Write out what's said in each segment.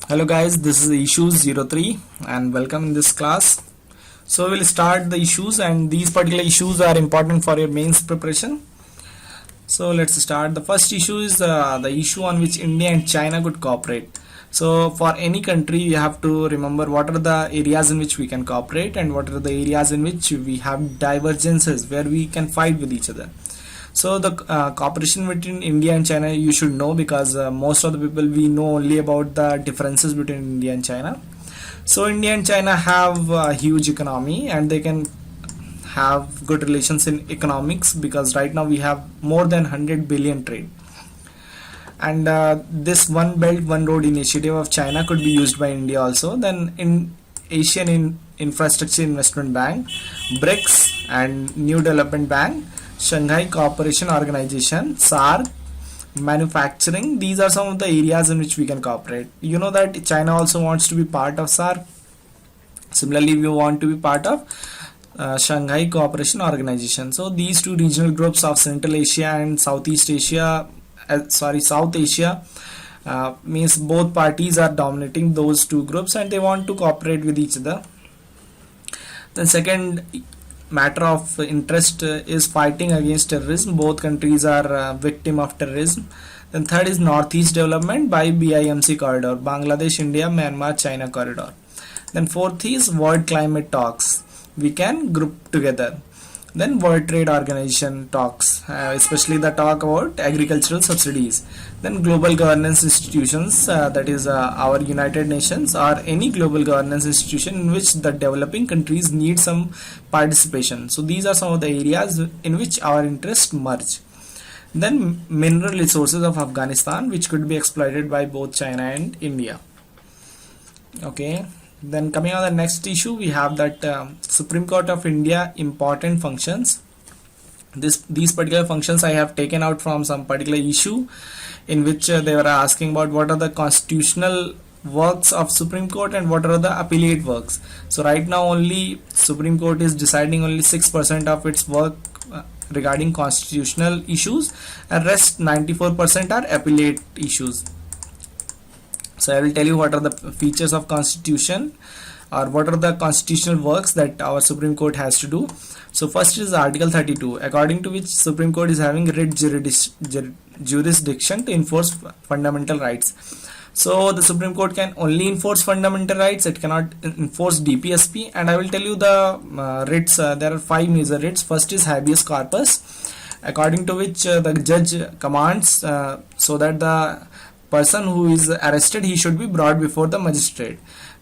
Hello guys, this is issues 03 and welcome in this class. So we'll start the issues, and these particular issues are important for your mains preparation. So let's start. The first issue is the issue on which India and China could cooperate. So for any country, you have to remember what are the areas in which we can cooperate and what are the areas in which we have divergences where we can fight with each other. So the cooperation between India and China you should know, because most of the people we know only about the differences between India and China. So India and China have a huge economy and they can have good relations in economics, because right now we have more than 100 billion trade. And this One Belt One Road initiative of China could be used by India also. Then in Asian Infrastructure Investment Bank, BRICS and New Development Bank, Shanghai Cooperation Organization, SAARC, manufacturing. These are some of the areas in which we can cooperate. You know that China also wants to be part of SAARC. Similarly, we want to be part of Shanghai Cooperation Organization. So these two regional groups of Central Asia and Southeast Asia, South Asia, means both parties are dominating those two groups and they want to cooperate with each other. Then second matter of interest is fighting against terrorism. Both countries are victim of terrorism. Then third is Northeast Development by BIMC corridor, Bangladesh, India, Myanmar, China corridor. Then fourth is World Climate Talks. We can group together. Then World Trade Organization talks, especially the talk about agricultural subsidies. Then global governance institutions, that is our United Nations or any global governance institution in which the developing countries need some participation. So these are some of the areas in which our interests merge. Then mineral resources of Afghanistan, which could be exploited by both China and India. Okay. Then coming on the next issue, we have that Supreme Court of India important functions. These particular functions I have taken out from some particular issue in which they were asking about what are the constitutional works of Supreme Court and what are the appellate works. So right now only Supreme Court is deciding only 6% of its work regarding constitutional issues, and rest 94% are appellate issues. So I will tell you what are the features of constitution, or what are the constitutional works that our Supreme Court has to do. So first is Article 32, according to which Supreme Court is having writ jurisdiction to enforce fundamental rights. So the Supreme Court can only enforce fundamental rights, it cannot enforce DPSP. And I will tell you the writs. There are 5 major writs. First is habeas corpus, according to which the judge commands so that the person who is arrested, he should be brought before the magistrate.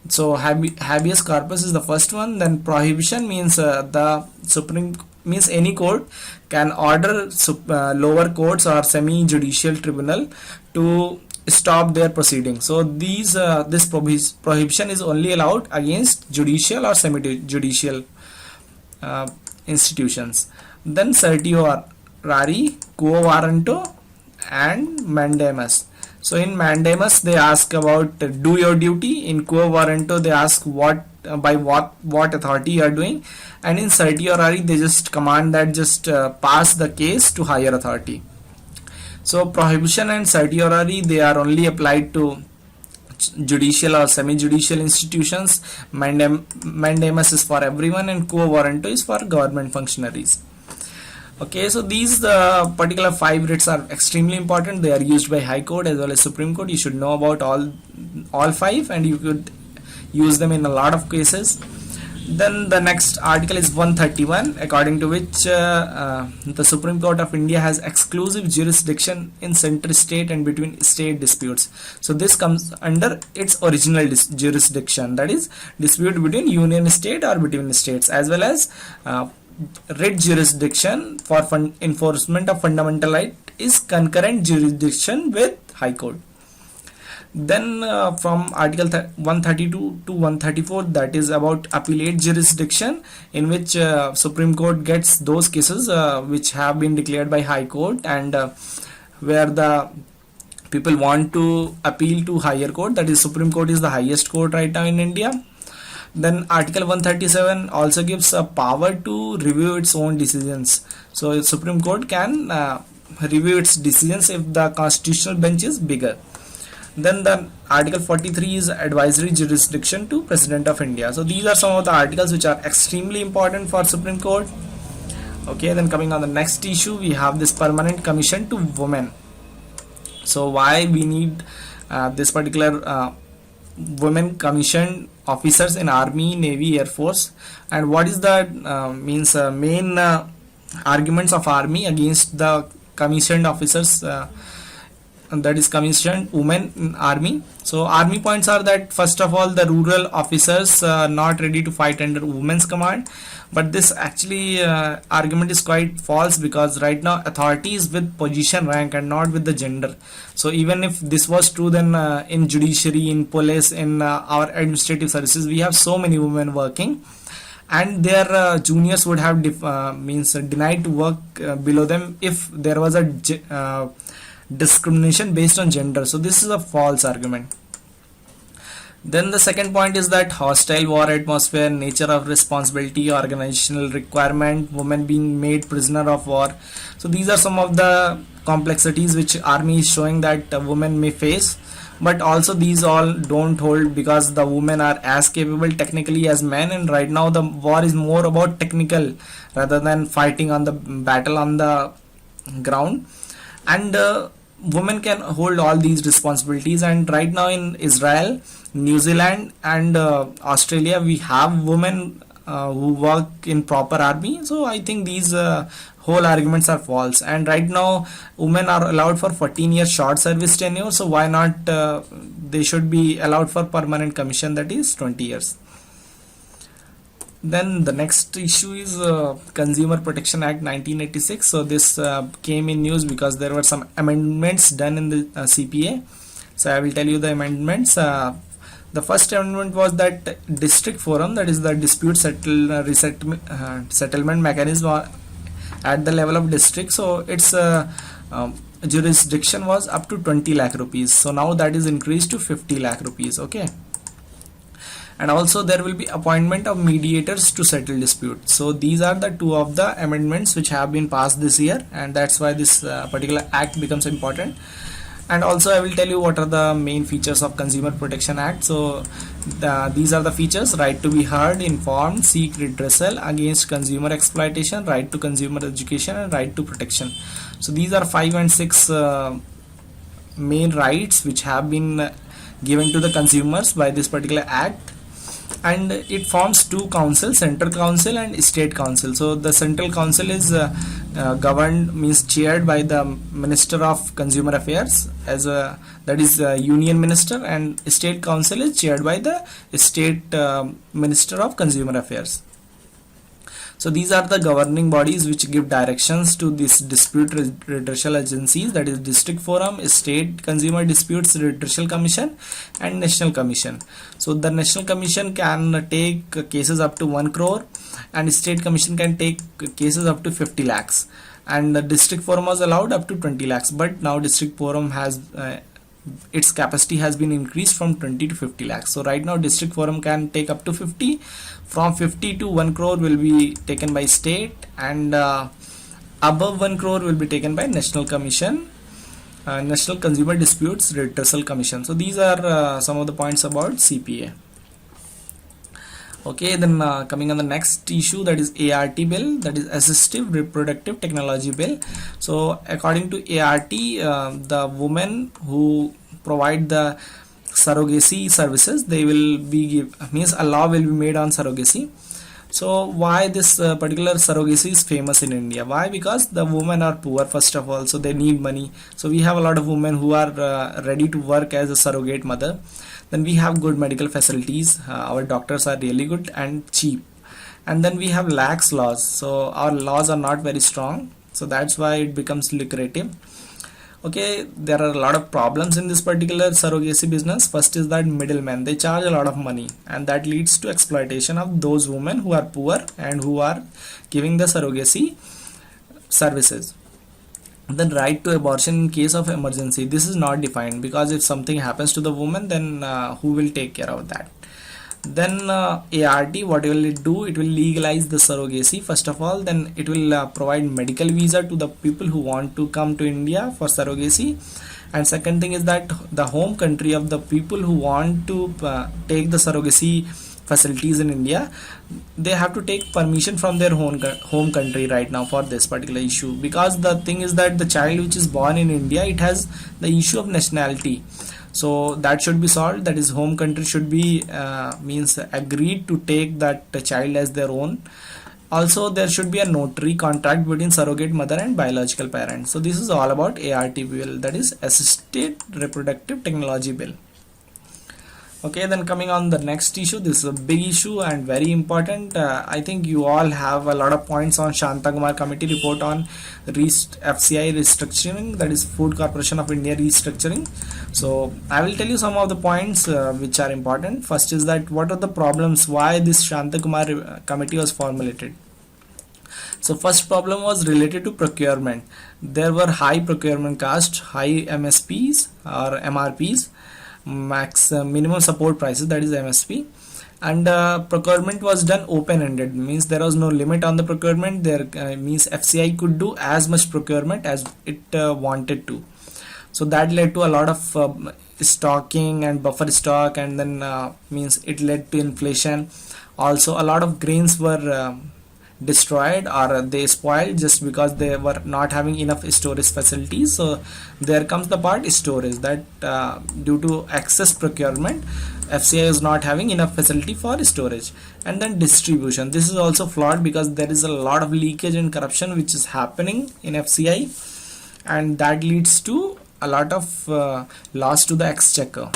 So habeas corpus is the first one. Then prohibition means the Supreme means any court can order lower courts or semi-judicial tribunal to stop their proceedings. So this prohibition is only allowed against judicial or semi-judicial institutions. Then certiorari, quo warranto, and mandamus. So in mandamus they ask about do your duty. In quo warranto they ask by what authority you are doing, and in certiorari they just command that just pass the case to higher authority. So prohibition and certiorari, they are only applied to judicial or semi-judicial institutions. Mandamus is for everyone, and quo warranto is for government functionaries. Okay, so these particular 5 writs are extremely important. They are used by High Court as well as Supreme Court. You should know about all 5, and you could use them in a lot of cases. Then the next article is 131, according to which the Supreme Court of India has exclusive jurisdiction in center-state and between state disputes. So this comes under its original jurisdiction, that is dispute between union state or between states, as well as writ jurisdiction for enforcement of fundamental right is concurrent jurisdiction with High Court. Then from article 132 to 134, that is about appellate jurisdiction, in which Supreme Court gets those cases which have been declared by High Court, and where the people want to appeal to higher court, that is Supreme Court is the highest court right now in India. Then article 137 also gives a power to review its own decisions. So Supreme Court can review its decisions if the constitutional bench is bigger. Then the Article 43 is advisory jurisdiction to President of India. So these are some of the articles which are extremely important for Supreme Court. Okay, then coming on the next issue, we have this permanent commission to women. So why we need this particular women commissioned officers in Army, Navy, Air Force, and what is the main arguments of Army against the commissioned officers, that is commissioned women in Army. So Army points are that first of all, the rural officers not ready to fight under women's command, but this actually argument is quite false, because right now authority is with position, rank, and not with the gender. So even if this was true, then in judiciary, in police, in our administrative services, we have so many women working, and their juniors would have denied to work below them if there was a discrimination based on gender. So this is a false argument. Then the second point is that hostile war atmosphere, nature of responsibility, organizational requirement, women being made prisoner of war. So these are some of the complexities which Army is showing that women may face, but also these all don't hold, because the women are as capable technically as men, and right now the war is more about technical rather than fighting on the battle on the ground, and women can hold all these responsibilities. And right now in Israel, New Zealand, and Australia, we have women who work in proper army. So I think these whole arguments are false, and right now women are allowed for 14 years short service tenure, so why not they should be allowed for permanent commission, that is 20 years. Then the next issue is Consumer Protection Act 1986. So this came in news because there were some amendments done in the CPA. So I will tell you the amendments. The first amendment was that district forum, that is the dispute settlement mechanism at the level of district. So its jurisdiction was up to 20 lakh rupees. So now that is increased to 50 lakh rupees. Okay. And also there will be appointment of mediators to settle disputes. So these are the two of the amendments which have been passed this year, and that's why this particular act becomes important. And also I will tell you what are the main features of Consumer Protection Act. So these are the features: right to be heard, informed, seek redressal against consumer exploitation, right to consumer education, and right to protection. So these are 5 and 6 main rights which have been given to the consumers by this particular act. And it forms two councils, Central Council and State Council. So the Central Council is chaired by the Minister of Consumer Affairs, as that is Union Minister, and State Council is chaired by the State Minister of Consumer Affairs. So these are the governing bodies which give directions to this dispute redressal agencies, that is District Forum, State Consumer Disputes Redressal Commission, and National Commission. So the National Commission can take cases up to 1 crore, and State Commission can take cases up to 50 lakhs, and the District Forum was allowed up to 20 lakhs. But now District Forum has its capacity has been increased from 20 to 50 lakhs. So right now District Forum can take up to 50. From 50 to 1 crore will be taken by state, and above 1 crore will be taken by National Commission, National Consumer Disputes Redressal Commission. So these are some of the points about CPA. Okay, then coming on the next issue, that is ART bill, that is Assistive Reproductive Technology bill. So according to ART, the women who provide the surrogacy services, they will be a law will be made on surrogacy. So why this particular surrogacy is famous in India? Why? Because the women are poor, first of all, so they need money. So we have a lot of women who are ready to work as a surrogate mother. Then we have good medical facilities, our doctors are really good and cheap. And then we have lax laws, so our laws are not very strong, so that's why it becomes lucrative. Okay, there are a lot of problems in this particular surrogacy business. First is that middlemen, they charge a lot of money, and that leads to exploitation of those women who are poor and who are giving the surrogacy services. Then right to abortion in case of emergency, this is not defined, because if something happens to the woman, then who will take care of that? Then ART, what will it do? It will legalize the surrogacy first of all. Then it will provide medical visa to the people who want to come to India for surrogacy, And second thing is that the home country of the people who want to take the surrogacy facilities in India, they have to take permission from their home country right now for this particular issue, because the thing is that the child which is born in India, it has the issue of nationality. So that should be solved, that is home country should be means agreed to take that child as their own. Also there should be a notary contract between surrogate mother and biological parent. So this is all about ART bill, that is Assisted Reproductive Technology Bill. Okay, then coming on the next issue, this is a big issue and very important. I think you all have a lot of points on Shanta Kumar committee report on FCI restructuring, that is Food Corporation of India restructuring. So I will tell you some of the points which are important. First is that what are the problems, why this Shanta Kumar committee was formulated. So first problem was related to procurement. There were high procurement cost, high MSPs or MRPs, minimum support prices, that is MSP, and procurement was done open-ended, means there was no limit on the procurement. There means FCI could do as much procurement as it wanted to. So that led to a lot of stocking and buffer stock, and then means it led to inflation. Also a lot of grains were destroyed or they spoiled just because they were not having enough storage facilities. So there comes the part storage, that due to excess procurement, FCI is not having enough facility for storage. And then distribution, this is also flawed because there is a lot of leakage and corruption which is happening in FCI, and that leads to a lot of loss to the exchequer.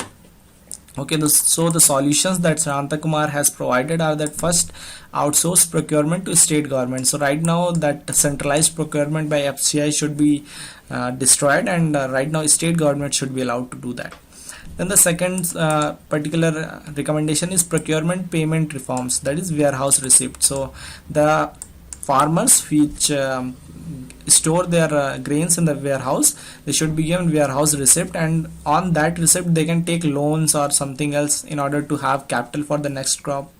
Okay, so the solutions that Shanta Kumar has provided are that first, outsource procurement to state government. So right now that centralized procurement by FCI should be destroyed, and right now state government should be allowed to do that. Then the second particular recommendation is procurement payment reforms, that is warehouse receipt. So the farmers which store their grains in the warehouse, they should be given warehouse receipt, and on that receipt they can take loans or something else in order to have capital for the next crop.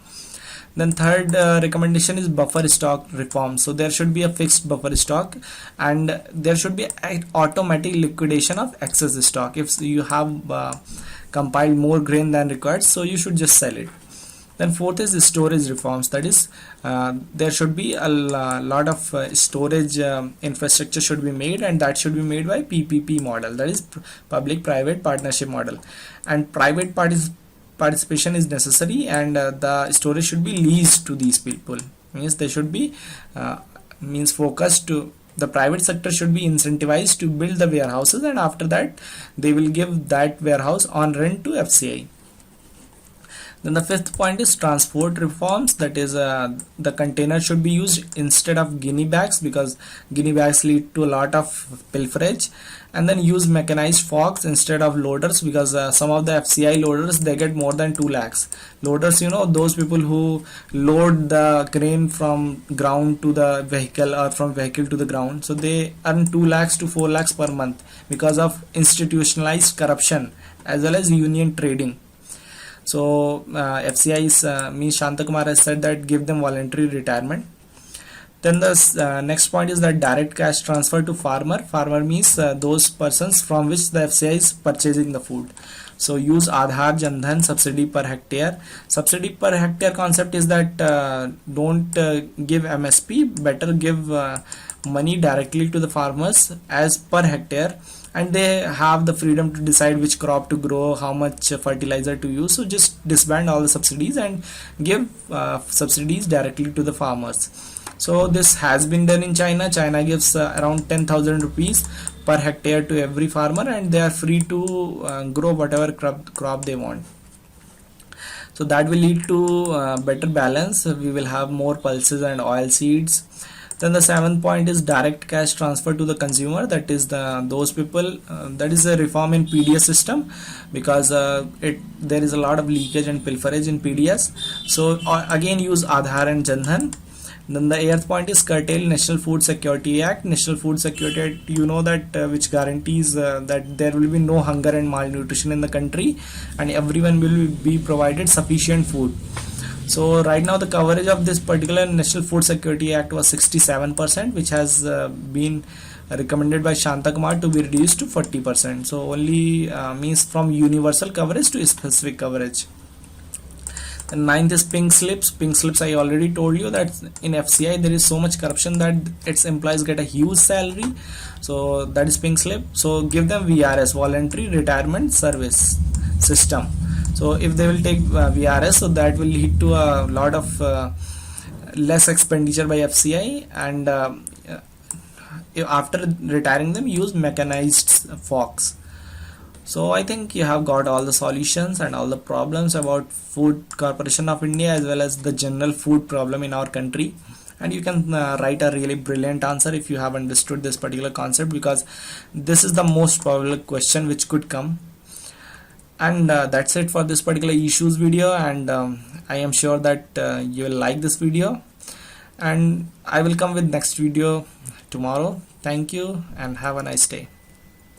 Then third recommendation is buffer stock reform. So there should be a fixed buffer stock, and there should be an automatic liquidation of excess stock. If you have compiled more grain than required, so you should just sell it. Then fourth is the storage reforms, that is there should be a lot of storage infrastructure should be made, and that should be made by PPP model, that is public private partnership model, and private participation is necessary, and the storage should be leased to these people, means they should be means focused to the private sector, should be incentivized to build the warehouses, and after that they will give that warehouse on rent to FCI. Then the fifth point is transport reforms, that is the container should be used instead of guinea bags, because guinea bags lead to a lot of pilferage. And then use mechanized forks instead of loaders, because some of the FCI loaders, they get more than 2 lakhs. Loaders, you know, those people who load the grain from ground to the vehicle or from vehicle to the ground, so they earn 2 lakhs to 4 lakhs per month because of institutionalized corruption as well as union trading. So FCI means Shanta Kumar has said that give them voluntary retirement. Then the next point is that direct cash transfer to farmer. Farmer means those persons from which the FCI is purchasing the food. So use Aadhaar Jan Dhan subsidy per hectare. Subsidy per hectare concept is that don't give MSP, better give money directly to the farmers as per hectare, and they have the freedom to decide which crop to grow, how much fertilizer to use. So just disband all the subsidies and give subsidies directly to the farmers. So this has been done in China. China gives around 10,000 rupees per hectare to every farmer, and they are free to grow whatever crop they want. So that will lead to better balance. We will have more pulses and oil seeds. Then the seventh point is direct cash transfer to the consumer, that is those people, that is a reform in PDS system, because there is a lot of leakage and pilferage in PDS. So again use Aadhaar and Jan Dhan. Then the eighth point is curtail National Food Security Act. National Food Security Act, you know that which guarantees that there will be no hunger and malnutrition in the country, and everyone will be provided sufficient food. So right now the coverage of this particular National Food Security Act was 67%, which has been recommended by Shanta Kumar to be reduced to 40%. So only means from universal coverage to specific coverage. And ninth is pink slips. Pink slips, I already told you that in FCI there is so much corruption that its employees get a huge salary. So that is pink slip. So give them VRS, voluntary retirement service system. So if they will take VRS, so that will lead to a lot of less expenditure by FCI, and after retiring them, use mechanized forks. So I think you have got all the solutions and all the problems about Food Corporation of India as well as the general food problem in our country, and you can write a really brilliant answer if you have understood this particular concept, because this is the most probable question which could come. And that's it for this particular issues video, and I am sure that you will like this video, and I will come with next video tomorrow. Thank you and have a nice day.